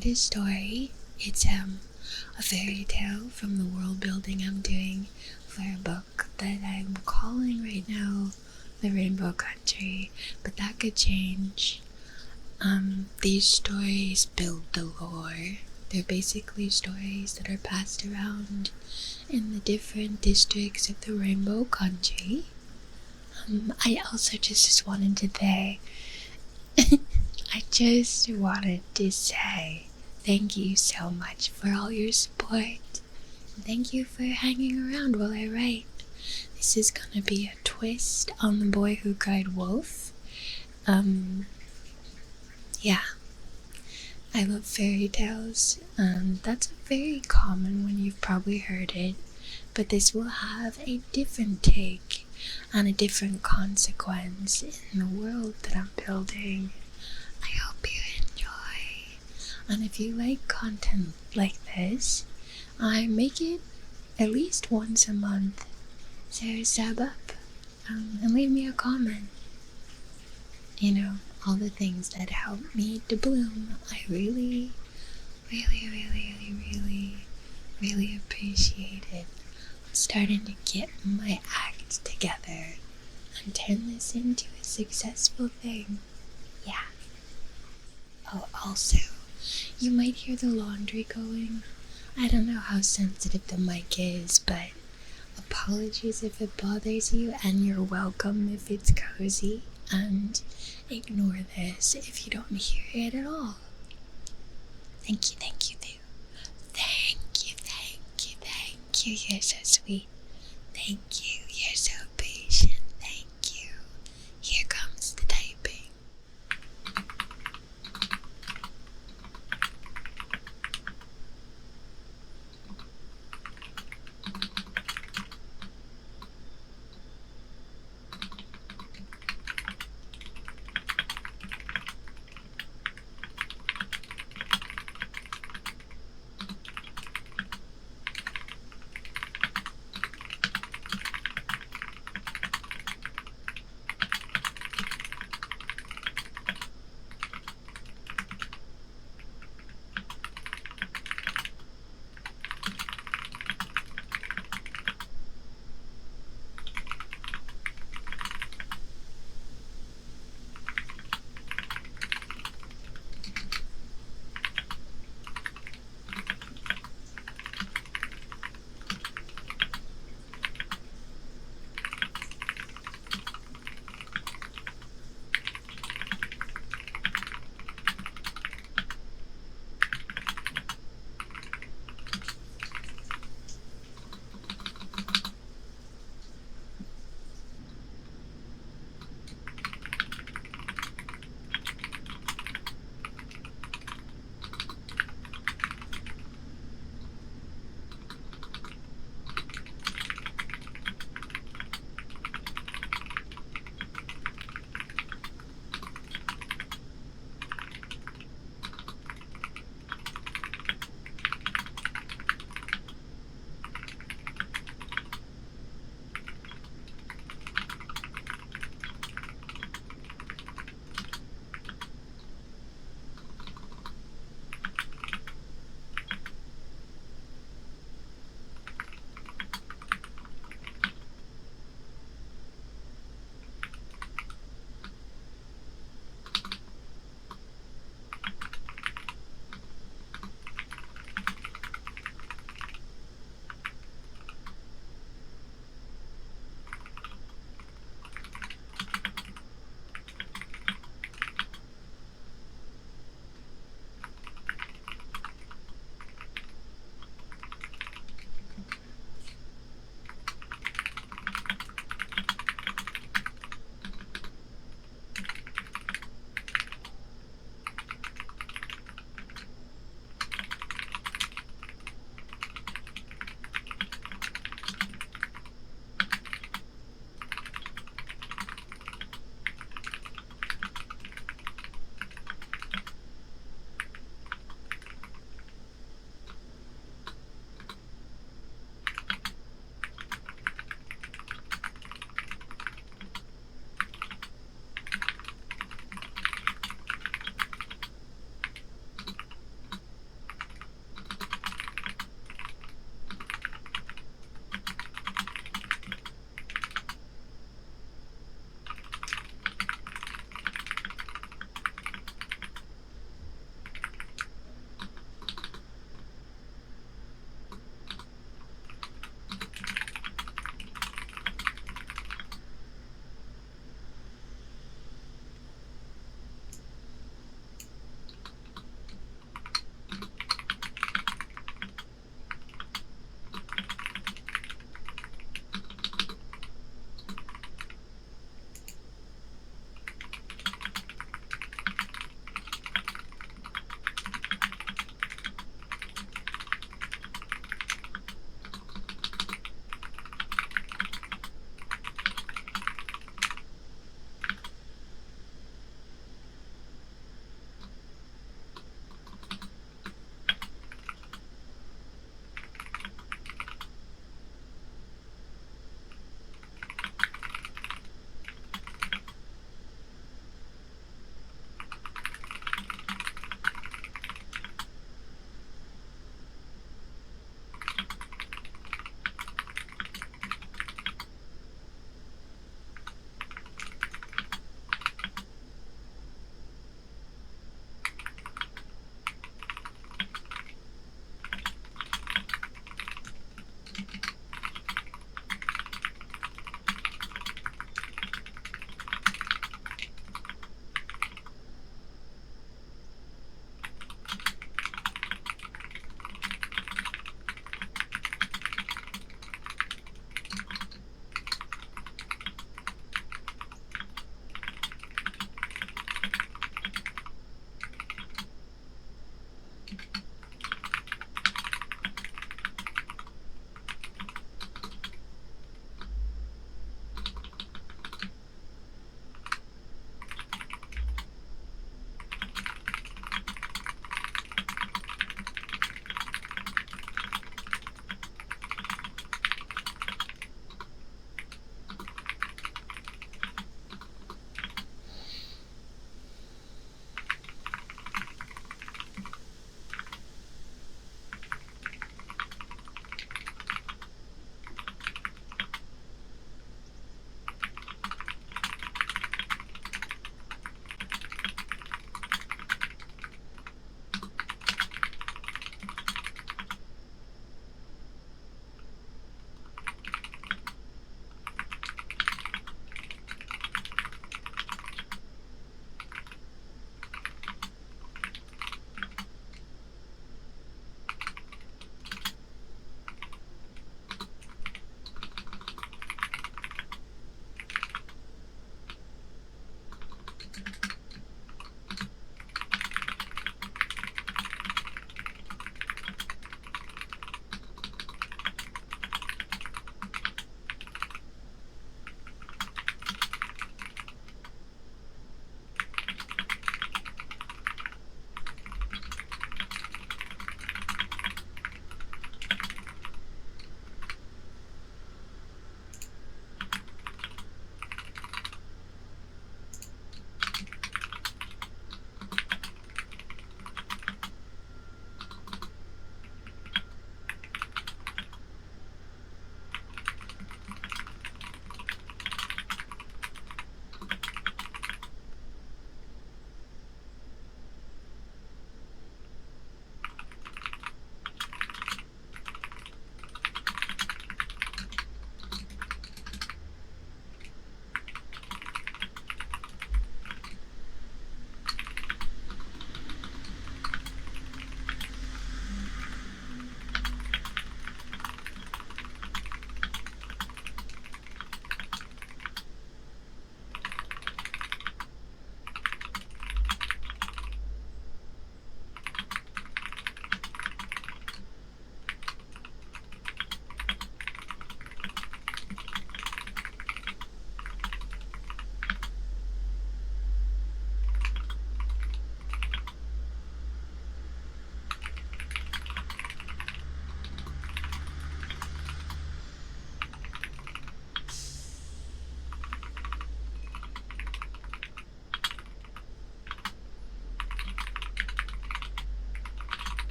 this story. It's a fairy tale from the world building I'm doing for a book that I'm calling right now The Rainbow Country, but that could change. These stories build the lore. They're basically stories that are passed around in the different districts of the Rainbow Country. I also just wanted to say, I just wanted to say thank you so much for all your support. Thank you for hanging around while I write. This is gonna be a twist on The Boy Who Cried Wolf. Yeah. I love fairy tales. That's a very common one, you've probably heard it. But this will have a different take and a different consequence in the world that I'm building. I hope you enjoy. And if you like content like this, I make it at least once a month. So sub up and leave me a comment. You know, all the things that help me to bloom. I really, really, really, really, really appreciate it. I'm starting to get my act together and turn this into a successful thing. Yeah. Oh, also, you might hear the laundry going. I don't know how sensitive the mic is, but apologies if it bothers you, and you're welcome if it's cozy, and ignore this if you don't hear it at all. Thank you, thank you, thank you, thank you, thank you, you're so sweet. Thank you, you're so patient, thank you. Here comes the typing.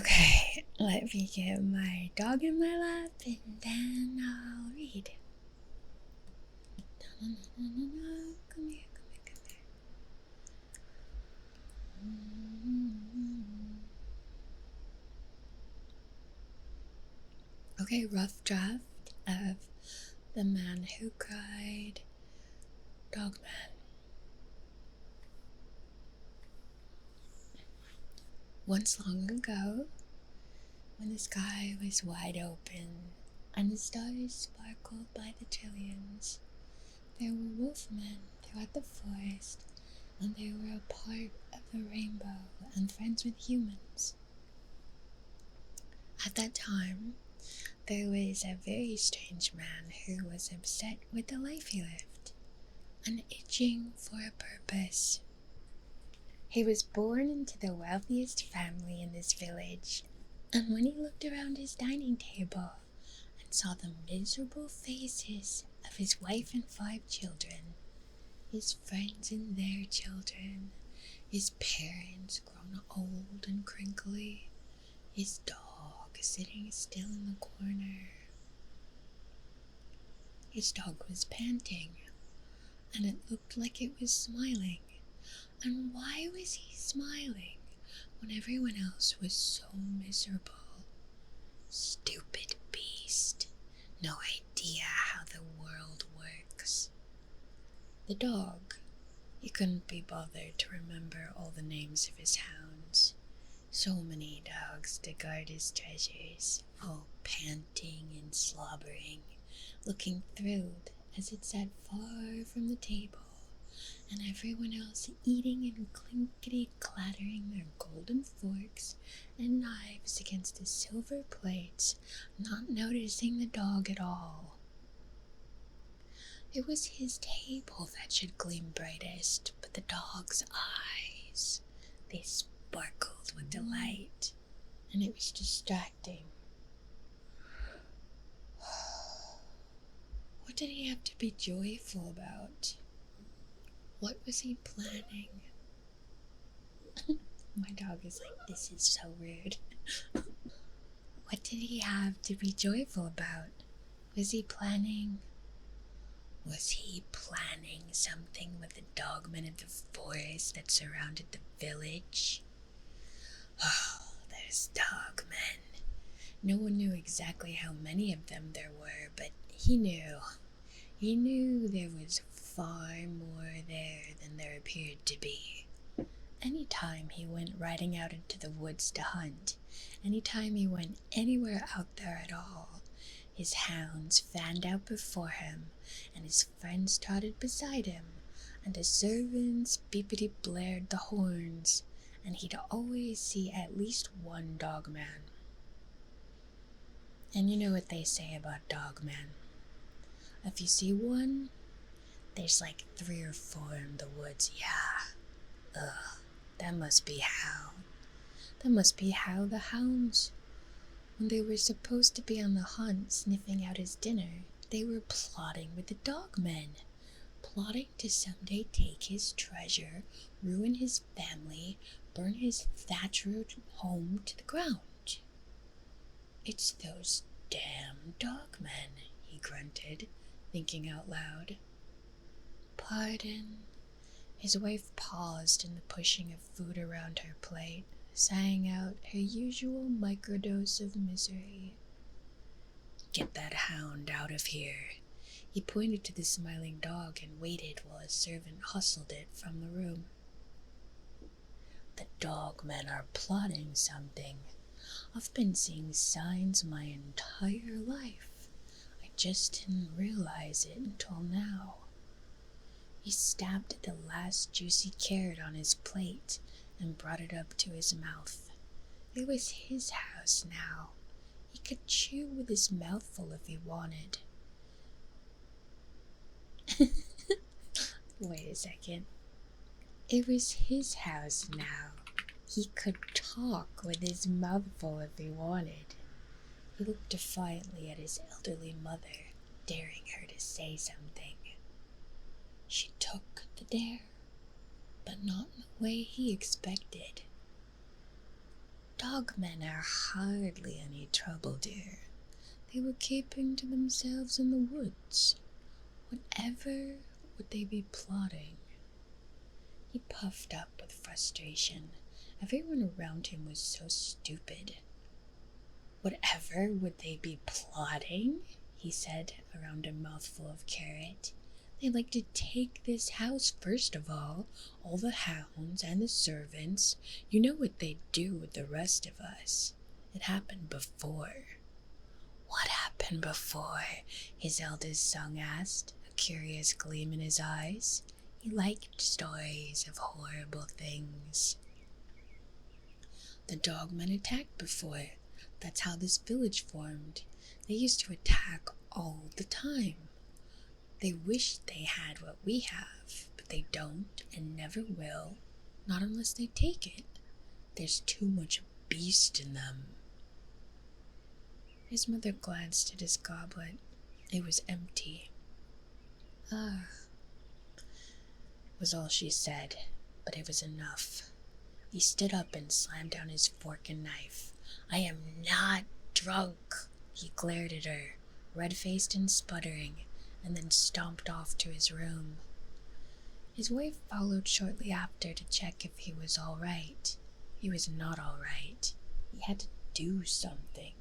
Okay, let me get my dog in my lap and then I'll read. Come here, come here, come here. Okay, rough draft of The Man Who Cried, Dogman. Once long ago, when the sky was wide open and the stars sparkled by the trillions, there were wolfmen throughout the forest, and they were a part of the rainbow and friends with humans. At that time, there was a very strange man who was upset with the life he lived and itching for a purpose. He was born into the wealthiest family in this village, and when he looked around his dining table and saw the miserable faces of his wife and 5 children, his friends and their children, his parents grown old and crinkly, his dog sitting still in the corner. His dog was panting, and it looked like it was smiling. And why was he smiling when everyone else was so miserable? Stupid beast. No idea how the world works. The dog, he couldn't be bothered to remember all the names of his hounds. So many dogs to guard his treasures, all panting and slobbering, looking thrilled as it sat far from the table, and everyone else eating and clinkety clattering their golden forks and knives against the silver plates, not noticing the dog at all. It was his table that should gleam brightest, but the dog's eyes, they sparkled with delight, and it was distracting. What did he have to be joyful about? What was he planning? My dog is like, this is so rude. What did he have to be joyful about? Was he planning something with the dogmen of the forest that surrounded the village? Oh, those dogmen. No one knew exactly how many of them there were, but he knew. He knew there was far more there than there appeared to be. Any time he went riding out into the woods to hunt, any time he went anywhere out there at all, his hounds fanned out before him, and his friends trotted beside him, and the servants beepity blared the horns, and he'd always see at least one dogman. And you know what they say about dogmen. If you see one, there's like 3 or 4 in the woods. Yeah. Ugh. That must be how the hounds, when they were supposed to be on the hunt sniffing out his dinner, they were plotting with the dogmen, plotting to someday take his treasure, ruin his family, burn his thatched home to the ground. It's those damn dogmen, he grunted, thinking out loud. Pardon. His wife paused in the pushing of food around her plate, sighing out her usual microdose of misery. Get that hound out of here. He pointed to the smiling dog and waited while a servant hustled it from the room. The dogmen are plotting something. I've been seeing signs my entire life. I just didn't realize it until now. He stabbed at the last juicy carrot on his plate and brought it up to his mouth. It was his house now. He could chew with his mouth full if he wanted. Wait a second. It was his house now. He could talk with his mouth full if he wanted. He looked defiantly at his elderly mother, daring her to say something. She took the dare, but not in the way he expected. Dogmen are hardly any trouble, dear. They were keeping to themselves in the woods. Whatever would they be plotting? He puffed up with frustration. Everyone around him was so stupid. Whatever would they be plotting? He said around a mouthful of carrot. They'd like to take this house first of all the hounds and the servants. You know what they'd do with the rest of us. It happened before. What happened before? His eldest son asked, a curious gleam in his eyes. He liked stories of horrible things. The Dogmen attacked before. That's how this village formed. They used to attack all the time. They wish they had what we have, but they don't and never will, not unless they take it. There's too much beast in them. His mother glanced at his goblet. It was empty. Was all she said, but it was enough. He stood up and slammed down his fork and knife. I am not drunk, he glared at her, red-faced and sputtering, and then stomped off to his room. His wife followed shortly after to check if he was all right. He was not all right. He had to do something.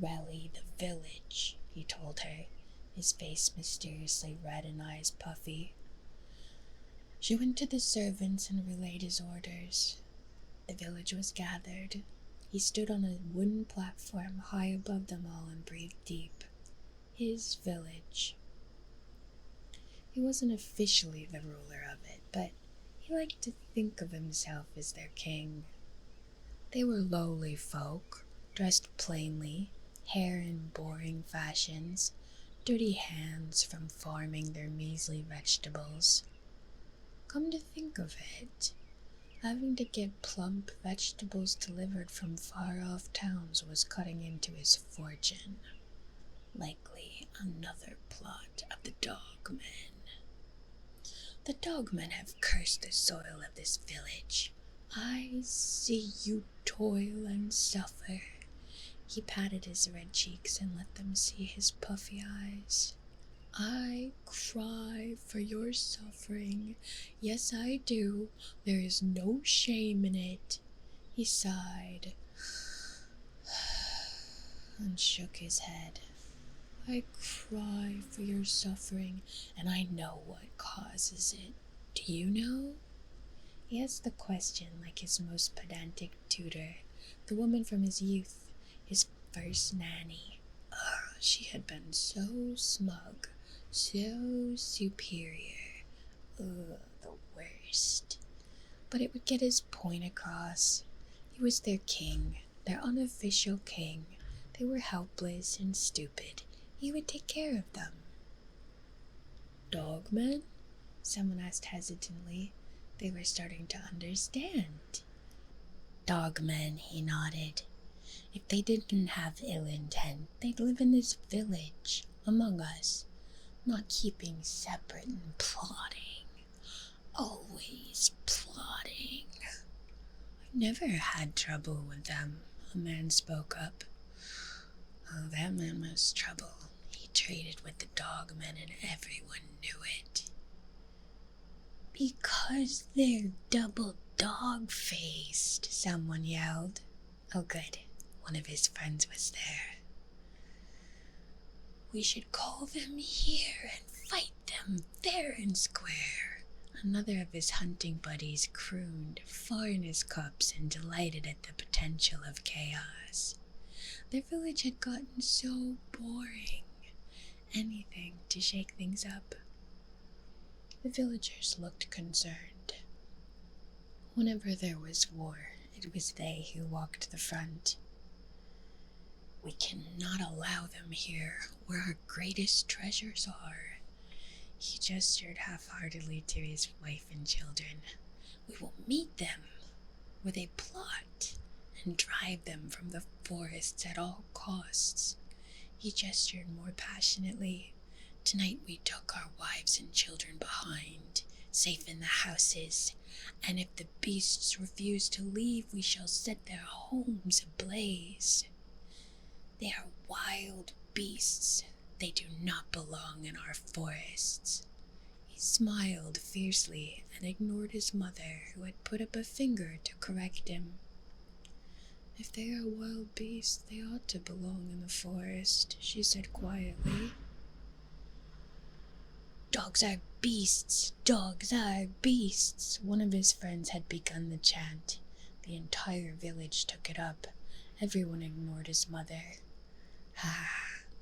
Rally the village, he told her, his face mysteriously red and eyes puffy. She went to the servants and relayed his orders. The village was gathered. He stood on a wooden platform high above them all and breathed deep. His village. He wasn't officially the ruler of it, but he liked to think of himself as their king. They were lowly folk, dressed plainly, hair in boring fashions, dirty hands from farming their measly vegetables. Come to think of it, having to get plump vegetables delivered from far-off towns was cutting into his fortune. Likely another plot of the Dogman. The Dogmen have cursed the soil of this village. I see you toil and suffer. He patted his red cheeks and let them see his puffy eyes. I cry for your suffering. Yes, I do. There is no shame in it. He sighed and shook his head. I cry for your suffering, and I know what causes it. Do you know? He asked the question like his most pedantic tutor, the woman from his youth, his first nanny. She had been so smug, so superior. The worst. But it would get his point across. He was their king, their unofficial king. They were helpless and stupid. He would take care of them. Dogman? Someone asked hesitantly. They were starting to understand. Dogmen, he nodded. If they didn't have ill intent, they'd live in this village, among us, not keeping separate and plotting. Always plotting. I've never had trouble with them, a man spoke up. Oh, that man was trouble. He traded with the Dogmen and everyone knew it. Because they're double dog-faced, someone yelled. Oh, good. One of his friends was there. We should call them here and fight them fair and square. Another of his hunting buddies crooned, far in his cups and delighted at the potential of chaos. Their village had gotten so boring. Anything to shake things up. The villagers looked concerned. Whenever there was war, it was they who walked the front. We cannot allow them here, where our greatest treasures are. He gestured half-heartedly to his wife and children. We will meet them where they plot and drive them from the forests at all costs. He gestured more passionately. Tonight we took our wives and children behind. safe in the houses, and if the beasts refuse to leave, we shall set their homes ablaze. They are wild beasts. They do not belong in our forests." He smiled fiercely and ignored his mother, who had put up a finger to correct him. "If they are wild beasts, they ought to belong in the forest," she said quietly. "Dogs are beasts! Dogs are beasts!" One of his friends had begun the chant. The entire village took it up. Everyone ignored his mother.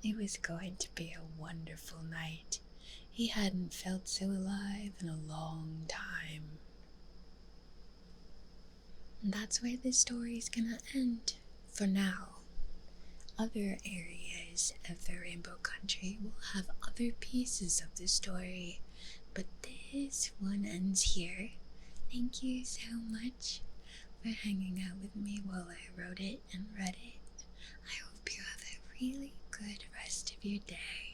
It was going to be a wonderful night. He hadn't felt so alive in a long time. And that's where this story's gonna end for now. Other areas of the Rainbow Country will have other pieces of the story, but this one ends here. Thank you so much for hanging out with me while I wrote it and read it. I hope you have a really good rest of your day.